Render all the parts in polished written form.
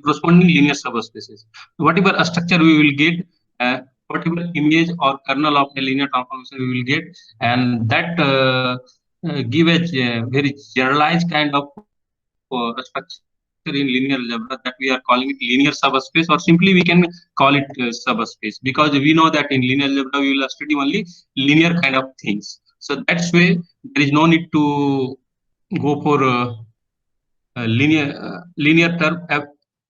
corresponding linear subspaces. Whatever structure we will get, whatever image or kernel of a linear transformation we will get, and that give a very generalized kind of structure in linear algebra that we are calling it linear subspace, or simply we can call it subspace, because we know that in linear algebra we will study only linear kind of things. So that's way there is no need to go for linear term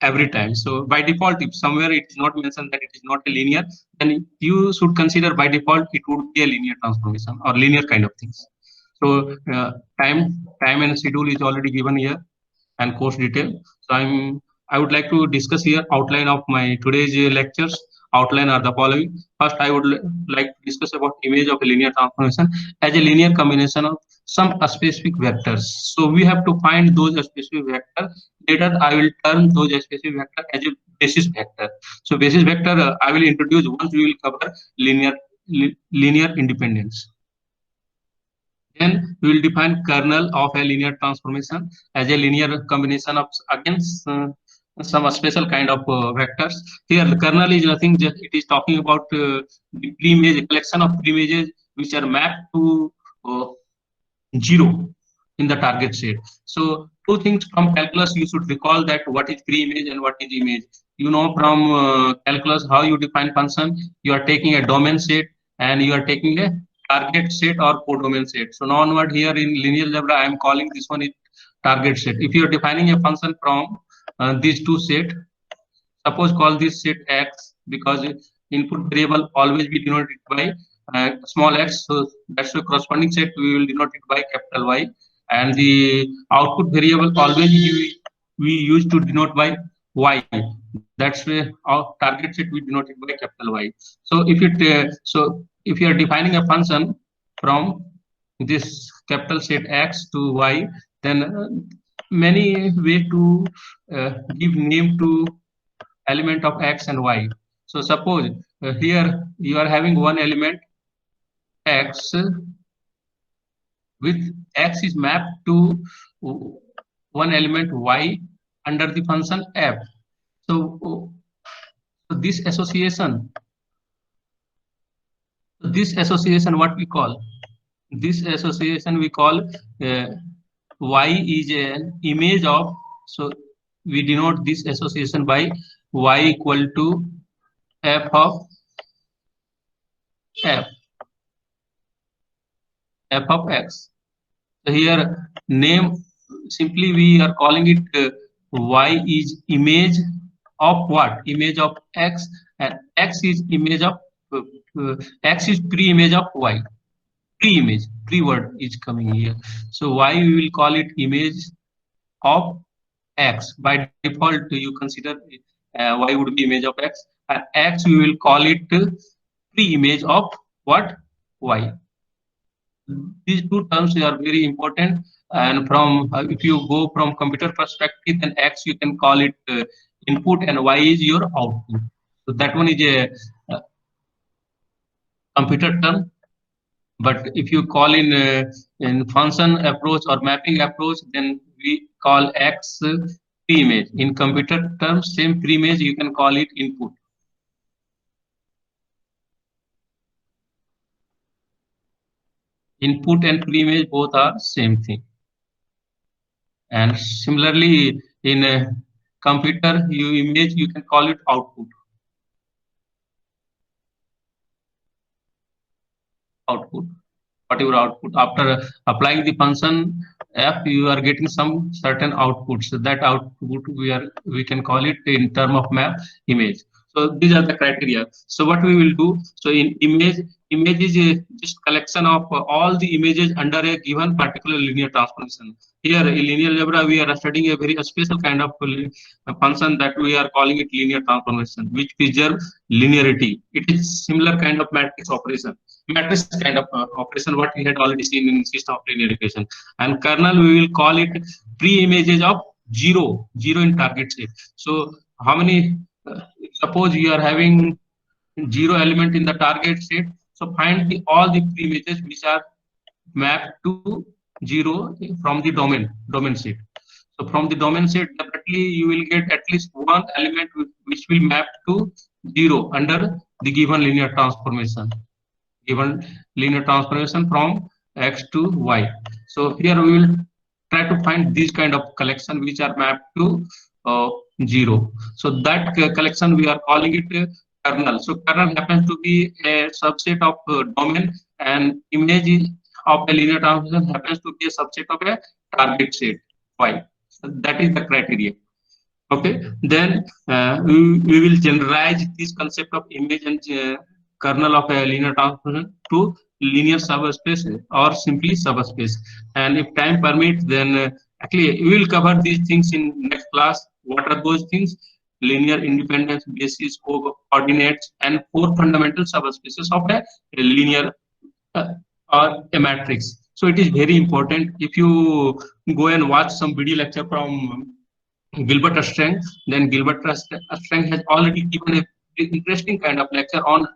every time. So by default, if somewhere it is not mentioned that it is not a linear, then you should consider by default it would be a linear transformation or linear kind of things. So time and schedule is already given here, and course detail. So I would like to discuss here outline of my today's lectures. Outline are the following. First, I would like to discuss about image of a linear transformation as a linear combination of some specific vectors. So we have to find those specific vectors. Later, I will term those specific vector as a basis vector. So basis vector I will introduce once we will cover linear independence. Then we will define kernel of a linear transformation as a linear combination of against some special kind of vectors. Here the kernel is nothing, just it is talking about the pre-image, collection of pre-images which are mapped to 0 in the target set. So two things from calculus you should recall, that what is pre-image and what is image. You know from calculus how you define function. You are taking a domain set and you are taking a target set or codomain set. So now onward here in linear algebra I am calling this one is target set. If you are defining a function from these two set, suppose call this set x, because input variable always be denoted by small x, so that's the corresponding set we will denote it by capital Y, and the output variable always we use to denote by y. That's where our target set we denote it by capital Y. So if you are defining a function from this capital set x to y, then many way to give name to element of x and y. So suppose here you are having one element x, with x is mapped to one element y under the function f. So this association what we call? This association we call y is an image of, so we denote this association by y equal to f of x. So here name, simply we are calling it y is image of what? Image of x, and x is image of x is pre-image of y. Pre-image, pre-word is coming here. So y we will call it image of x. By default you consider y would be image of x, and x we will call it pre-image of what? Y. These two terms are very important, and from if you go from computer perspective, then x you can call it input and y is your output. So that one is a computer term. But if you call in function approach or mapping approach, then we call x pre-image. In computer terms, same pre-image you can call it input. Input and pre-image both are same thing. And similarly, in a computer image you can call it output. Whatever output, after applying the function f, you are getting some certain output. So that output we can call it in term of map image. So these are the criteria. So what we will do, so in image is just collection of all the images under a given particular linear transformation. Here in linear algebra we are studying a very special kind of function that we are calling it linear transformation, which preserves linearity. It is similar kind of matrix operation. Matrix kind of operation what we had already seen in system of linear equation. And kernel we will call it pre-images of 0 in target set. So how many suppose you are having 0 element in the target set, so find all the pre-images which are mapped to 0 from the domain set. So from the domain set, definitely you will get at least one element which will map to 0 under the given linear transformation. Given linear transformation from x to y. So here we will try to find these kind of collection which are mapped to 0. So that collection we are calling it kernel. So kernel happens to be a subset of domain, and image of a linear transformation happens to be a subset of a target set y. So that is the criteria. Okay, then we will generalize this concept of image and kernel of a linear transformation to linear subspace or simply subspace. And if time permits, then actually we will cover these things in next class. What are those things? Linear independence, basis, coordinates, and four fundamental subspaces of a linear uh, or a matrix. So it is very important. If you go and watch some video lecture from Gilbert Strang, then Gilbert Strang has already given a very interesting kind of lecture on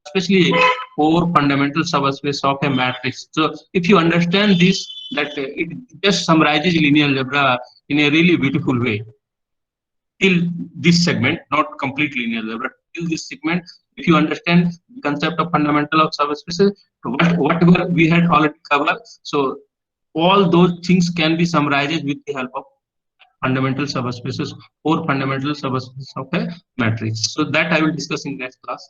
especially four fundamental subspace of a matrix. So if you understand this, that it just summarizes linear algebra in a really beautiful way. Till this segment, not complete linear algebra, till this segment, if you understand the concept of fundamental of subspaces, whatever we had already covered, so all those things can be summarized with the help of fundamental subspaces or fundamental subspaces of a matrix. So that I will discuss in next class.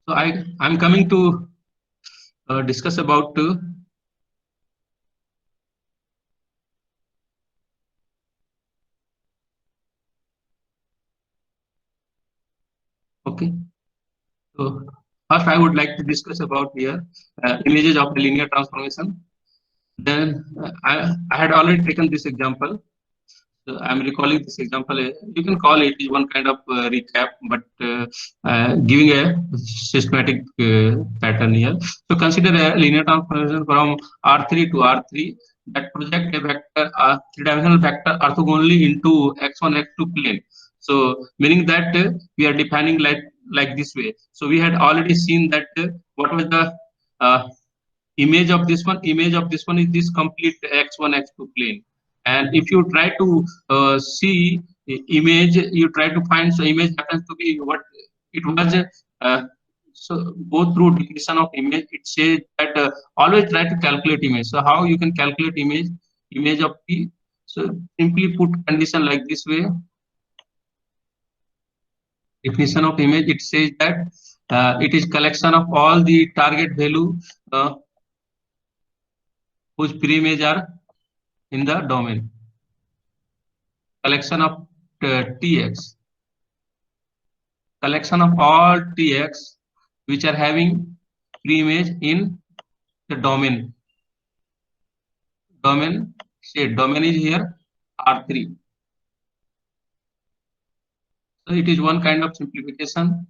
So I'm coming to discuss about okay. So first I would like to discuss about here images of a linear transformation. Then I had already taken this example. So I'm recalling this example. You can call it one kind of recap, but giving a systematic pattern here. So consider a linear transformation from R3 to R3 that project a vector, three-dimensional vector orthogonally into x1, x2 plane. So meaning that we are defining like this way. So we had already seen that what was the uh, image of this one. Image of this one is this complete x1, x2 plane. And if you try to see image, you try to find, so image happens to be what it was. So go through definition of image. It says that always try to calculate image. So how you can calculate image of P? So simply put condition like this way. Definition of image, it says that it is collection of all the target value whose pre-image are in the domain. Collection of Tx. Collection of all Tx which are having pre-image in the domain. Domain, say domain is here R3. So it is one kind of simplification.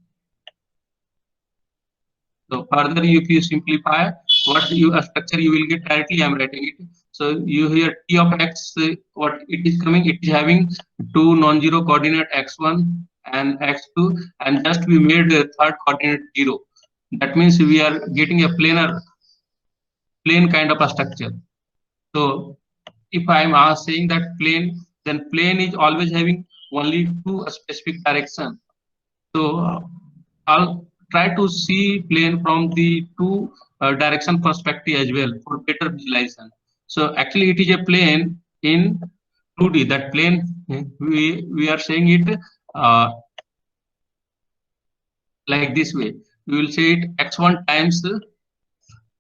So further, if you simplify, what you structure you will get directly. I am writing it. So you hear T of x, what it is coming? It is having two non-zero coordinate x1 and x2, and just we made the third coordinate 0. That means we are getting a plane kind of a structure. So if I am saying that plane, then plane is always having only two specific direction. So I'll try to see plane from the two direction perspective as well for better visualization. So actually it is a plane in 2D. That plane we are saying it like this way. We will say it x1 times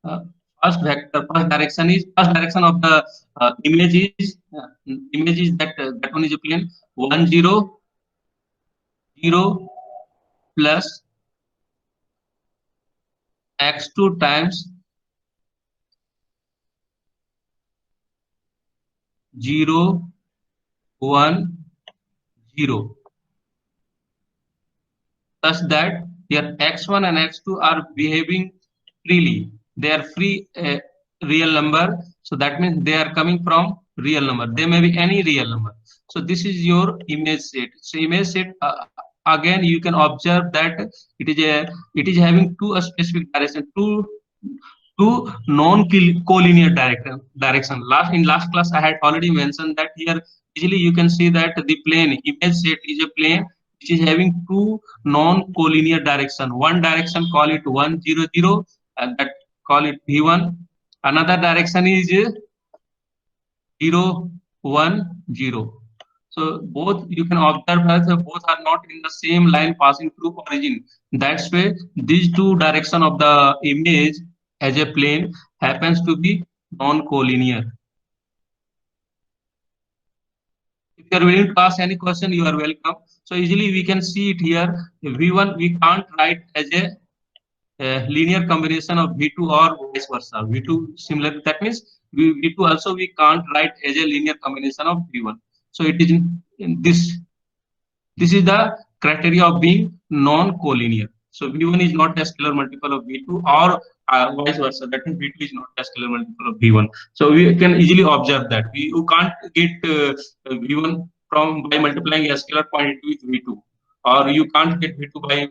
uh, first vector, first direction of the image is that one is a plane 1 0 0 plus x2 times 0 1 0, such that your x1 and x2 are behaving freely. They are free real number. So that means they are coming from real number. They may be any real number. So this is your image set. So image set again you can observe that it is having two specific direction, two two non-collinear direction. In last class, I had already mentioned that here easily you can see that the plane image set is a plane which is having two non-collinear direction. One direction call it 100, and that call it V1. Another direction is 010. So both you can observe as both are not in the same line passing through origin. That's why these two direction of the image as a plane happens to be non-collinear. If you are willing to ask any question, you are welcome. So easily we can see it here. V1 we can't write as a linear combination of V2 or vice versa. V2 similar, that means V2 also we can't write as a linear combination of V1. So it is in this. This is the criteria of being non-collinear. So V1 is not a scalar multiple of V2 or vice versa. That means V2 is not a scalar multiple of V1. So we can easily observe that you can't get V1 from by multiplying a scalar quantity with V2, or you can't get V2 by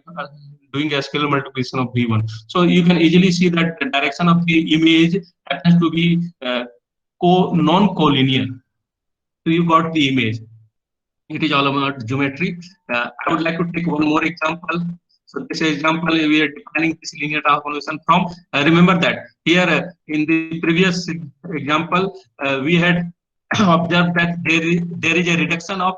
doing a scalar multiplication of V1. So you can easily see that the direction of the image happens to be non-collinear. So you got the image. It is all about geometry. I would like to take one more example. So this example we are defining this linear transformation from. Remember that here in the previous example we had observed that there is a reduction of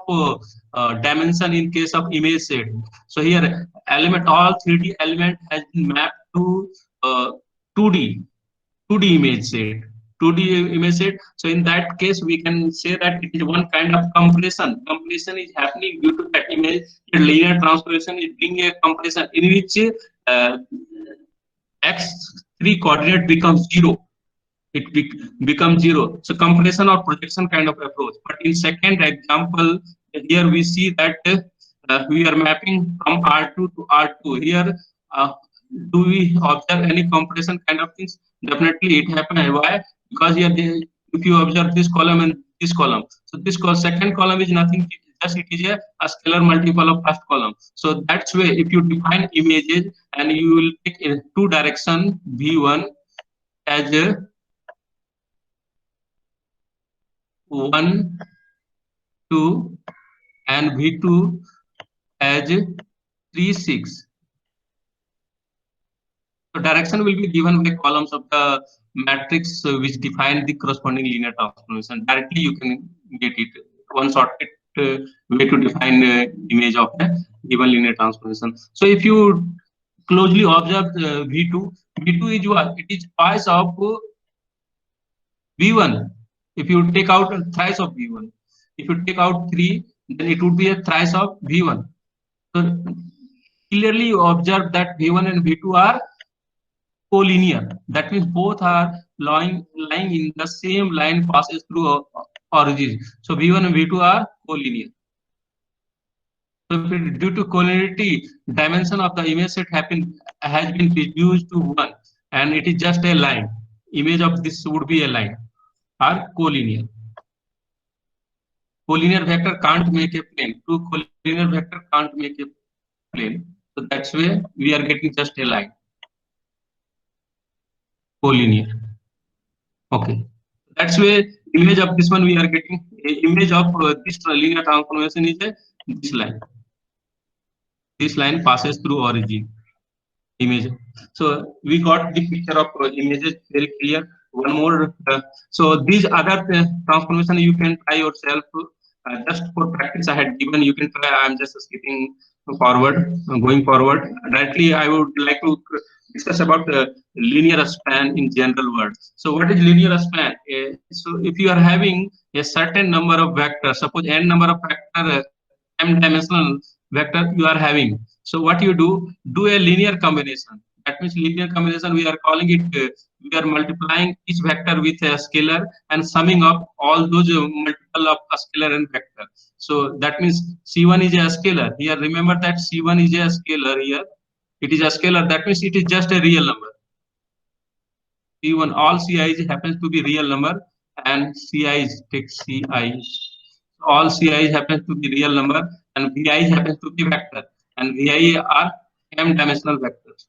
dimension in case of image set. So here element all 3D element has been mapped to 2D 2D image set. 2D image set. So in that case, we can say that it is one kind of compression. Compression is happening due to that image. The linear transformation is being a compression in which uh, x3 coordinate becomes 0. It becomes 0. So compression or projection kind of approach. But in second example, here we see that we are mapping from R2 to R2. Here, do we observe any compression kind of things? Definitely it happens. Why? Because here, if you observe this column and this column, so this second column is nothing. Just it is a scalar multiple of first column. So that's way if you define images and you will take a two direction V1 as a 1, 2 and V2 as 3, 6. So direction will be given by columns of the matrix which define the corresponding linear transformation. Directly you can get it. One shortcut way to define image of a given linear transformation. So if you closely observe V2, V2 is what? It is twice of V1. If you take out thrice of V1, if you take out 3, then it would be a thrice of V1. So clearly you observe that V1 and V2 are collinear. That means both are lying in the same line passes through origin. So V1 and V2 are collinear. So if it, due to collinearity, dimension of the image set has been reduced to 1, and it is just a line. Image of this would be a line. Are collinear. Collinear vector can't make a plane. Two collinear vector can't make a plane. So that's why we are getting just a line. Collinear. Okay. That's why image of this one we are getting. Image of this linear transformation is this line. This line passes through origin. Image. So we got the picture of images very clear. One more. So these other transformation you can try yourself. Just for practice, I had given. You can try. I'm just skipping forward, going forward. Directly, I would like to discuss about linear span in general words. So what is linear span? So if you are having a certain number of vectors, suppose n number of vector, m dimensional vector you are having. So what you do a linear combination. That means linear combination, we are calling it, we are multiplying each vector with a scalar and summing up all those multiple of a scalar and vector. So that means C1 is a scalar. Here remember that C1 is a scalar here. It is a scalar. That means it is just a real number. C1, all Ci's happens to be real number, and Ci's, take Ci. All Ci's happens to be real number, and Vi happens to be vector, and Vi are m dimensional vectors.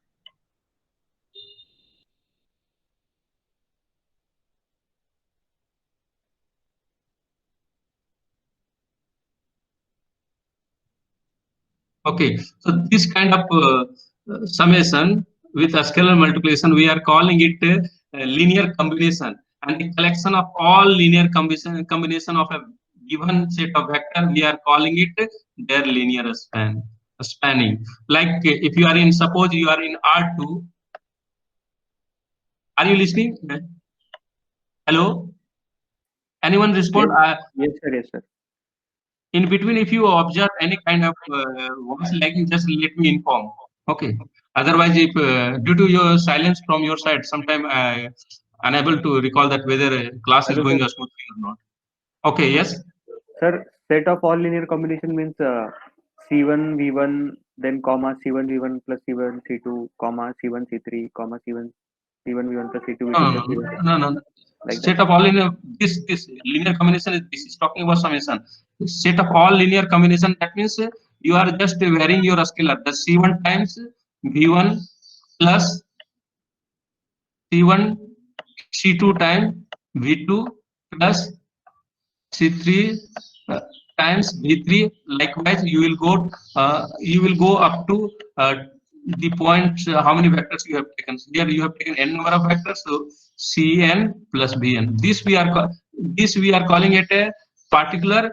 Okay, so this kind of summation with a scalar multiplication, we are calling it linear combination, and the collection of all linear combination of a given set of vector, we are calling it their linear spanning. Like if you are in, suppose you are in R2, are you listening? Hello? Anyone respond? Yes, yes, sir. Yes, sir. In between, if you observe any kind of voice lagging, just let me inform. Okay. Otherwise, if due to your silence from your side, sometime I unable to recall that whether class is Hello, going sir. smoothly or not. Okay. Yes. Sir, set of all linear combination means C1 V1 then comma C1 V1 plus C1 C2 comma C1 C3 comma C1 V1 plus C2 No, V2 no, plus C1 no, no, no. like that. Set of all linear, this linear combination is, this is talking about summation. Set of all linear combination, that means you are just varying your scalar. The C1 times V1 plus C1 C2 times V2 plus C3 uh, times V3. Likewise, you will go up to the point how many vectors you have taken. So here you have taken n number of vectors, so Cn plus Bn. This we are calling it a particular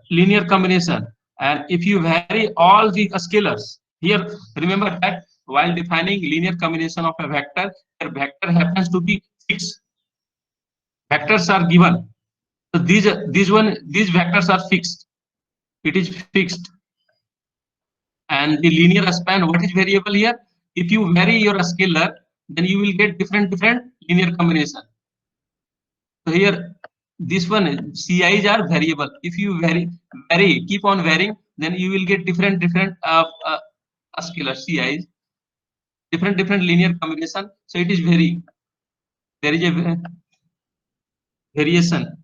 linear combination. And if you vary all the scalars, here remember that while defining linear combination of a vector, the vector happens to be fixed. Vectors are given, so these vectors are fixed. It is fixed, and the linear span. What is variable here? If you vary your scalar, then you will get different linear combination. So here, this one Ci's are variable. If you keep on varying, then you will get different scalar Ci's, different linear combination. So it is there is a variation.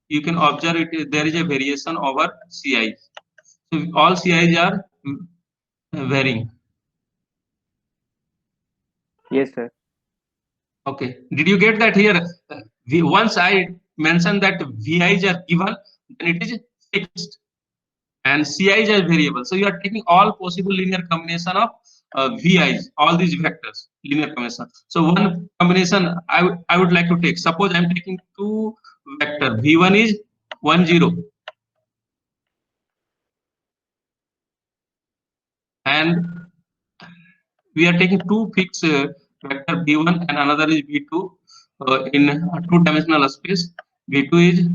You can observe it. There is a variation over Ci. So all Ci's are varying. Yes, sir. Okay. Did you get that here? Once I mentioned that VIs are given, then it is fixed, and CIs are variable. So you are taking all possible linear combination of VIs, all these vectors, linear combination. So one combination I would like to take. Suppose I am taking two vector. V1 is 1 0, and we are taking two fixed vector V1 and another is V2 in a two-dimensional space. V2 is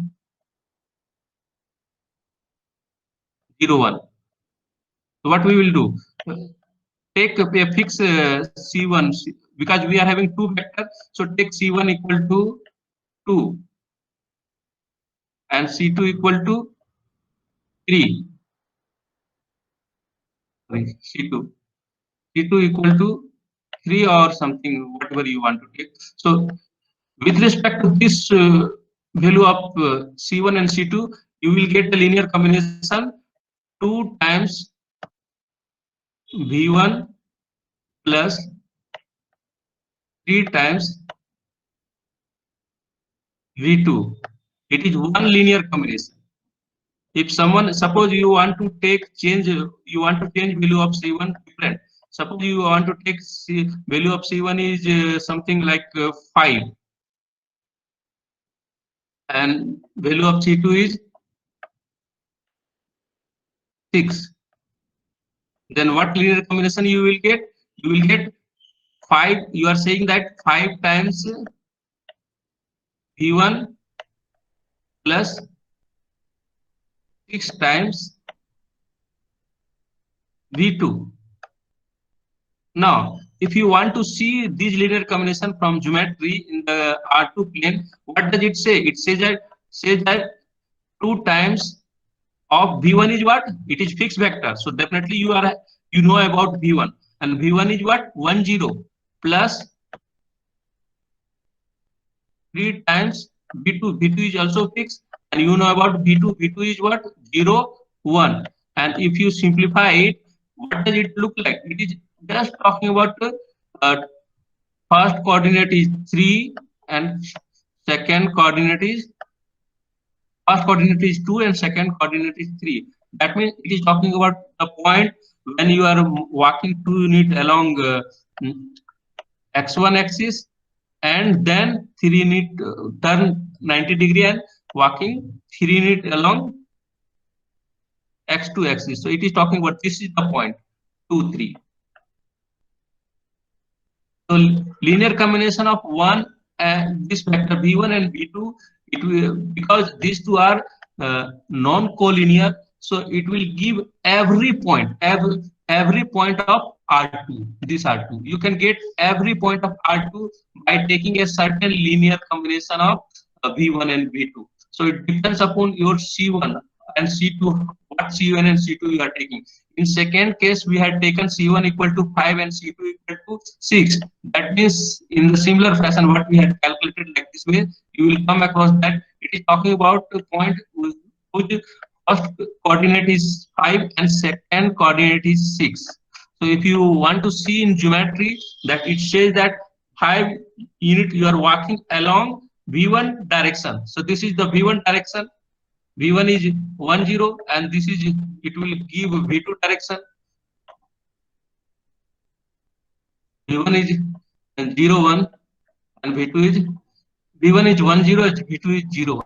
0 1. So what we will do? Take a fix C1 because we are having two vectors. So take C1 equal to 2 and C2 equal to 3. Sorry, C2 equal to 3 or something, whatever you want to take. So with respect to this value of C1 and C2, you will get the linear combination 2 times V1 plus 3 times V2. It is one linear combination. If someone, suppose you want to change value of C1 different. Suppose you want to take value of C1 is something like 5, and value of C2 is 6. Then what linear combination you will get? You will get 5. You are saying that 5 times V1 plus 6 times V2. Now, if you want to see these linear combination from geometry in the R2 plane, what does it say? It says that 2 times of V1 is what? It is fixed vector. So definitely you know about V1, and V1 is what? 1 0 plus 3 times V2. V2 is also fixed, and you know about V2. V2 is what? 0 1. And if you simplify it, what does it look like? It is just talking about uh, first coordinate is 3 and second coordinate is, first coordinate is 2 and second coordinate is 3. That means it is talking about the point when you are walking 2 unit along x1 axis, and then 3 unit turn 90 degree and walking 3 unit along x2 axis. So it is talking about this is the point 2, 3. So linear combination of one and this vector v1 and v2, it will, because these two are non-collinear, so it will give every point of R2. This R2, you can get every point of R2 by taking a certain linear combination of v1 and v2. So it depends upon your C1 and C2, what C1 and C2 you are taking. In second case, we had taken C1 equal to 5 and C2 equal to 6. That means in the similar fashion, what we had calculated like this way, you will come across that it is talking about a point whose first coordinate is 5 and second coordinate is 6. So if you want to see in geometry that it says that 5 unit you are walking along V1 direction. So this is the V1 direction. V1 is 1, 0, and this is, it will give V2 direction. V1 is 0, 1, and V2 is, V1 is 1, 0, V2 is 0, 1.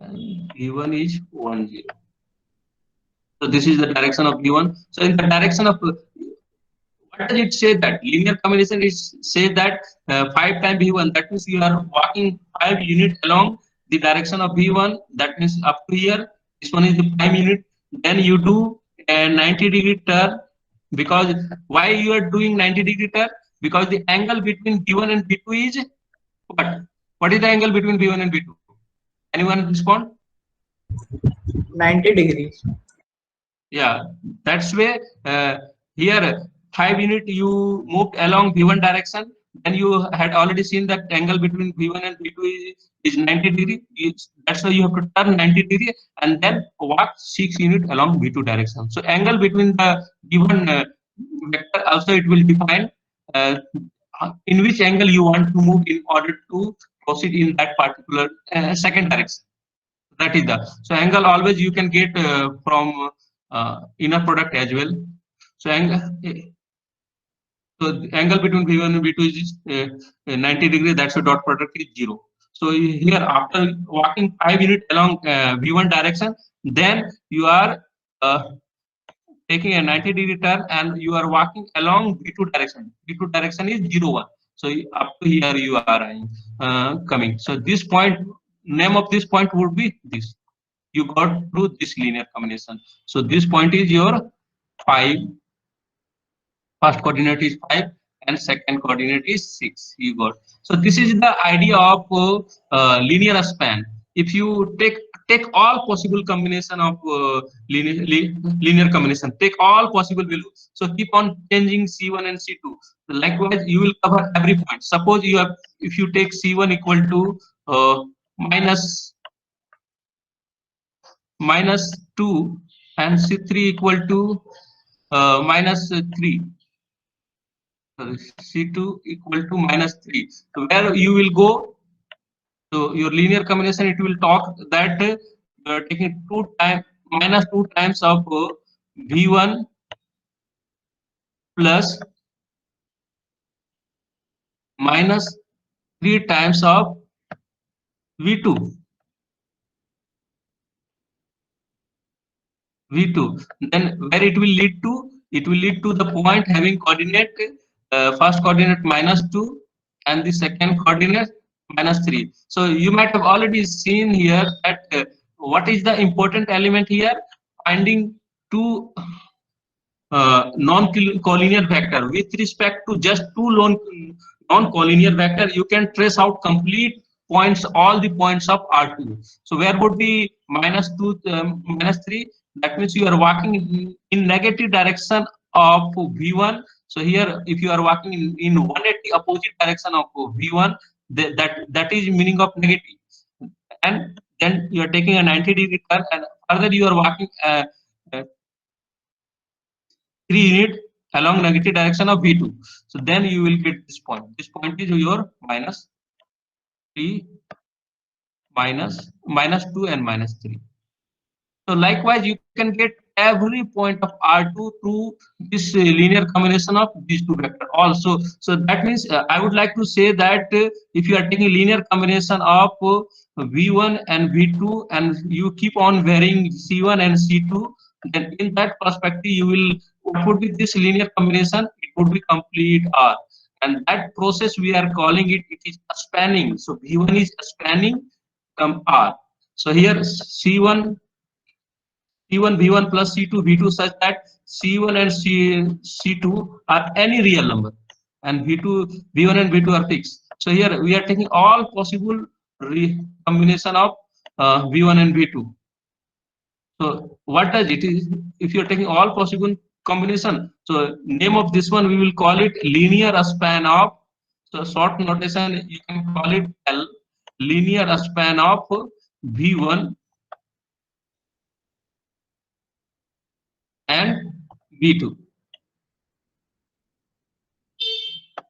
And V1 is 1, 0. So this is the direction of V1. So in the direction of, what does it say that? Linear combination is say that 5 times V1, that means you are walking 5 unit along the direction of V1, that means up to here, this one is the 5 unit, then you do a 90-degree turn, because why you are doing 90-degree turn? Because the angle between V1 and V2 is what? What is the angle between V1 and V2? Anyone respond? 90 degrees. Yeah, that's where here 5 unit you moved along V1 direction, then you had already seen that angle between V1 and V2 is 90 degree. That's why you have to turn 90 degree and then walk 6 unit along V2 direction. So angle between the given vector also it will define in which angle you want to move in order to proceed in that particular second direction. That is the, so angle always you can get from inner product as well. So angle, so the angle between V1 and V2 is 90 degree. That's your dot product is 0. So here after walking 5 unit along V1 direction, then you are taking a 90-degree turn and you are walking along V2 direction. V2 direction is 0, 1. So up to here you are coming. So this point, name of this point would be this. You got through this linear combination. So this point is your 5. First coordinate is 5 and second coordinate is 6. You got. So this is the idea of linear span. If you take all possible combination of linear combination, take all possible values. So keep on changing C1 and C2. Likewise, you will cover every point. Suppose you have, if you take C1 equal to minus 2 and C3 equal to minus 3. C2 equal to minus 3. So where you will go, so your linear combination, it will talk that you are taking minus 2 times of V1 plus minus 3 times of V2. Then where it will lead to? It will lead to the point having coordinate, first coordinate minus 2 and the second coordinate minus 3. So you might have already seen here that what is the important element here? Finding two non-collinear vector with respect to just two non-collinear vector. You can trace out complete points, all the points of R2. So where would be minus 2, minus 3? That means you are walking in negative direction of V1. So here, if you are walking in 180 opposite direction of V1, that is meaning of negative. And then you are taking a 90-degree turn, and further you are walking 3 unit along negative direction of V2. So then you will get this point. This point is your minus 3 minus 2 and minus 3. So likewise, you can get every point of R2 through this linear combination of these two vectors also. So that means I would like to say that if you are taking linear combination of V1 and V2 and you keep on varying C1 and C2, then in that perspective you will, what would be this linear combination? It would be complete R. And that process we are calling it, it is spanning. So V1 is spanning R. So here C1 V1 plus C2 V2 such that C1 and C2 are any real number and V1 and V2 are fixed. So here we are taking all possible combination of V1 and V2. So what does it is, if you are taking all possible combination, so name of this one we will call it linear span of, so short notation you can call it L, linear span of V1 and V2.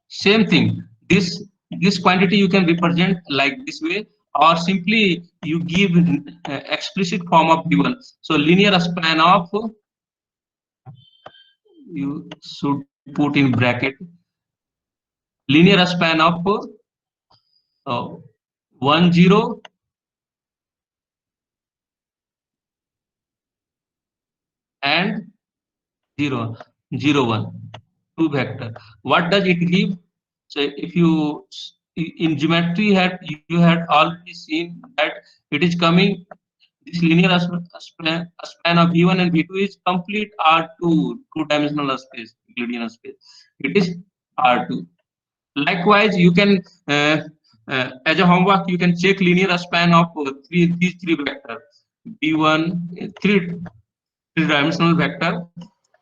Same thing. This quantity you can represent like this way, or simply you give explicit form of V1. So linear span of, you should put in bracket, linear span of 1 0 and 0 0 1, two vector. What does it give? So if you in geometry you had already seen that it is coming, this linear span of V1 and V2 is complete R2, two-dimensional space, Euclidean space. It is R2. Likewise, you can as a homework you can check linear span of these three vectors. V1 three-dimensional vector.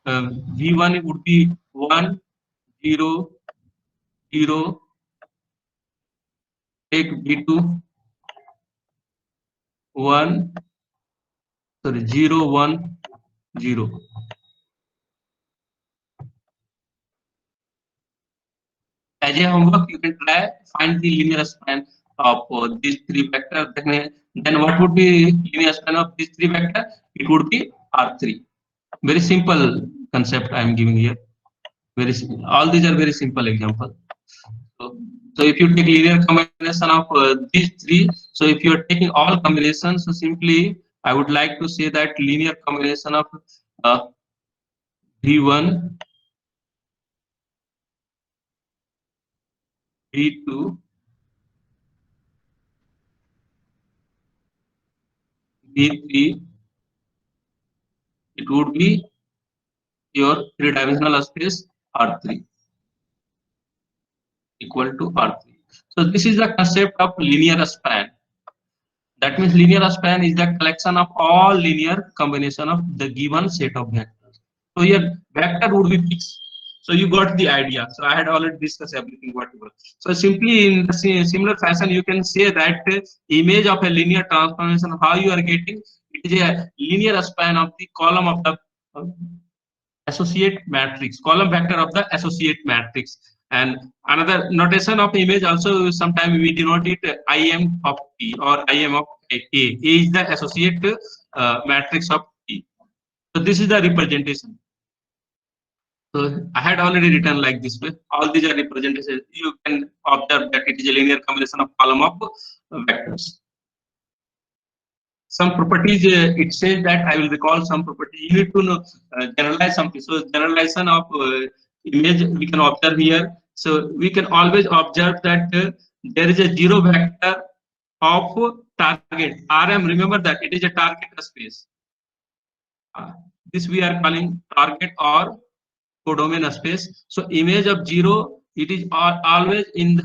V1 would be 1 0 0. Take V2 1 0 1 0. As a homework, you can try find the linear span of these three vectors. Then what would be linear span of these three vectors? It would be R3. Very simple concept I am giving here. All these are very simple examples. So if you take linear combination of these three, so if you are taking all combinations, so simply I would like to say that linear combination of V1, V2, V3, it would be your three-dimensional space R3 equal to R3. So this is the concept of linear span. That means linear span is the collection of all linear combination of the given set of vectors. So here vector would be fixed. So you got the idea. So I had already discussed everything whatever. So simply in the similar fashion, you can say that image of a linear transformation, how you are getting, it is a linear span of the column of the associate matrix, column vector of the associate matrix. And another notation of image also, sometimes we denote it Im of P or Im of A. A is the associate matrix of P. So this is the representation. So I had already written like this way. All these are representations. You can observe that it is a linear combination of column of vectors. Some properties, it says that I will recall some properties. You need to know, generalize something. So generalization of image we can observe here. So we can always observe that there is a zero vector of target Rm. Remember that it is a target space. This we are calling target or codomain space. So image of zero, it is always in the,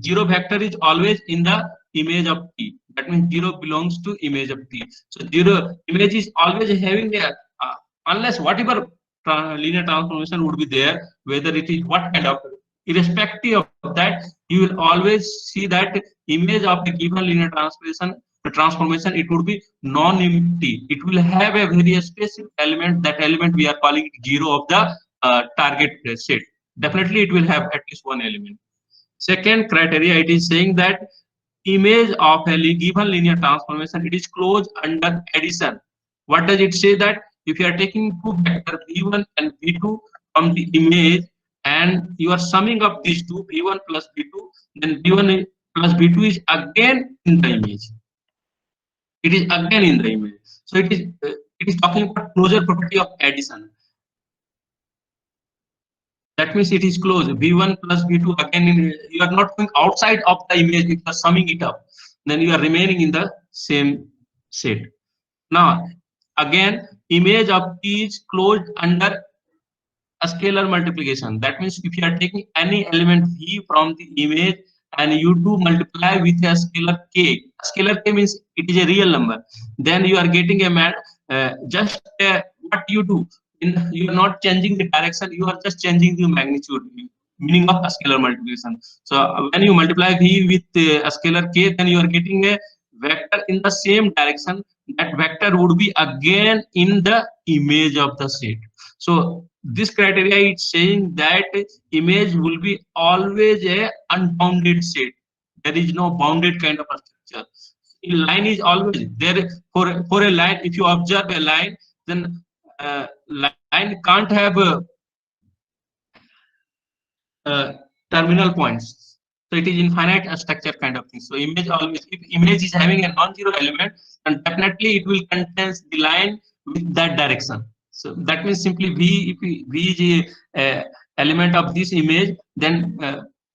zero vector is always in the image of T. That means zero belongs to image of T. So zero image is always having a unless whatever linear transformation would be there, whether it is what kind of, irrespective of that, you will always see that image of the given linear transformation, it would be non-empty. It will have a very specific element. That element we are calling it zero of the target set. Definitely it will have at least one element. Second criteria, it is saying that image of a given linear transformation, it is closed under addition. What does it say? That if you are taking two vectors v1 and v2 from the image, and you are summing up these two, v1 plus v2, then v1 plus v2 is again in the image. It is again in the image. So it is talking about closure property of addition. That means it is closed. V1 plus V2 again. You are not going outside of the image. If you are summing it up, then you are remaining in the same set. Now, again, image of T is closed under a scalar multiplication. That means if you are taking any element V from the image and you do multiply with a scalar K. Scalar K means it is a real number. Then you are getting a what you do. You are not changing the direction, you are just changing the magnitude, meaning of a scalar multiplication. So when you multiply V with a scalar K, then you are getting a vector in the same direction. That vector would be again in the image of the set. So this criteria is saying that image will be always a unbounded set. There is no bounded kind of a structure. Line is always there. For a line, if you observe a line, then line can't have terminal points. So it is infinite structure kind of thing. So image always, if image is having a non-zero element, then definitely it will contain the line with that direction. So that means simply V, if V is a element of this image, then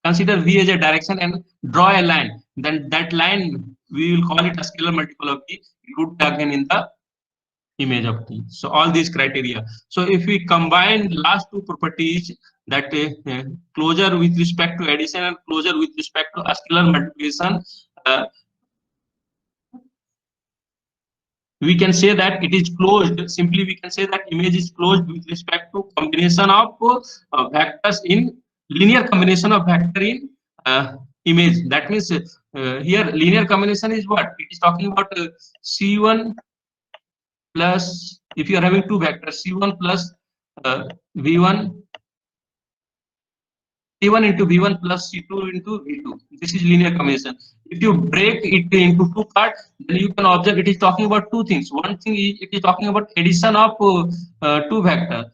consider V as a direction and draw a line. Then that line, we will call it a scalar multiple of V. It would be again in the image of T. So all these criteria. So if we combine last two properties, that closure with respect to addition and closure with respect to a scalar multiplication, we can say that it is closed. Simply we can say that image is closed with respect to combination of vectors in linear combination of vector in image. That means here linear combination is what? It is talking about C1 plus, if you are having two vectors, C1 plus V1, C1 into V1 plus C2 into V2. This is linear combination. If you break it into two parts, then you can observe it is talking about two things. One thing is it is talking about addition of two vectors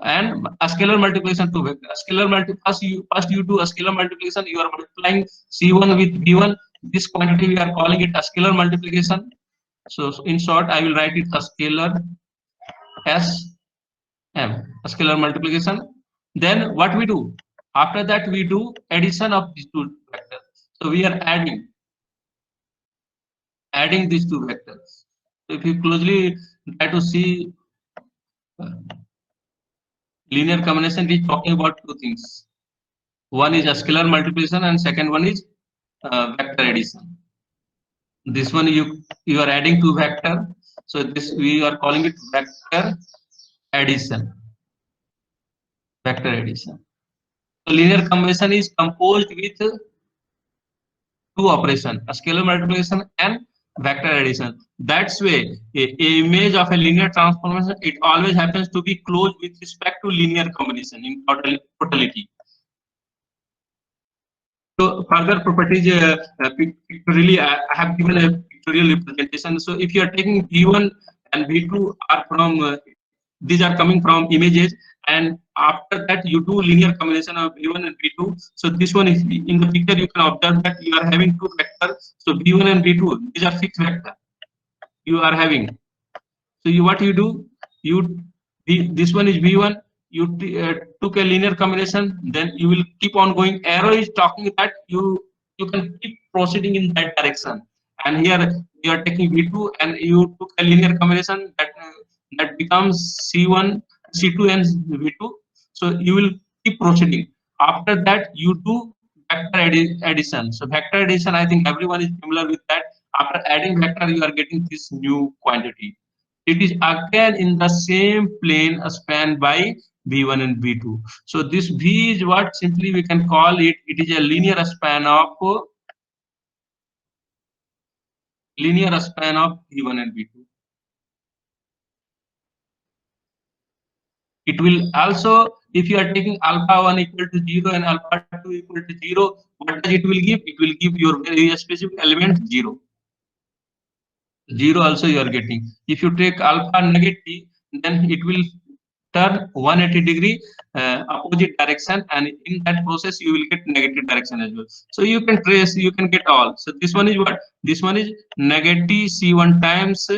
and a scalar multiplication two vectors. First you do a scalar multiplication. You are multiplying C1 with V1. This quantity we are calling it a scalar multiplication. So in short, I will write it a scalar S M, a scalar multiplication. Then what we do? After that, we do addition of these two vectors. So we are adding these two vectors. So if you closely try to see linear combination, is talking about two things. One is a scalar multiplication, and second one is vector addition. This one you are adding two vector. So this we are calling it vector addition. Vector addition. So linear combination is composed with two operations, a scalar multiplication and vector addition. That's why a image of a linear transformation, it always happens to be closed with respect to linear combination in totality. So further properties, pictorially, I have given a pictorial representation. So if you are taking V1 and V2 are from these are coming from images, and after that you do linear combination of V1 and V2. So this one is in the picture, you can observe that you are having two vectors. So V1 and V2, these are fixed vector you are having. So what you do, this one is V1, you took a linear combination, then you will keep on going. Arrow is talking that you can keep proceeding in that direction. And here you are taking V2 and you took a linear combination that becomes C1, C2 and V2. So you will keep proceeding. After that you do vector addition. So vector addition, I think everyone is familiar with that. After adding vector, you are getting this new quantity. It is again in the same plane spanned by V1 and V2. So this V is what simply we can call it. It is a linear span of V1 and V2. It will also If you are taking alpha 1 equal to 0 and alpha 2 equal to 0, what does it will give? It will give your very specific element 0. 0 also you are getting. If you take alpha negative, then it will turn 180 degree opposite direction, and in that process you will get negative direction as well. So you can trace, you can get all. So this one is what? This one is negative C1 times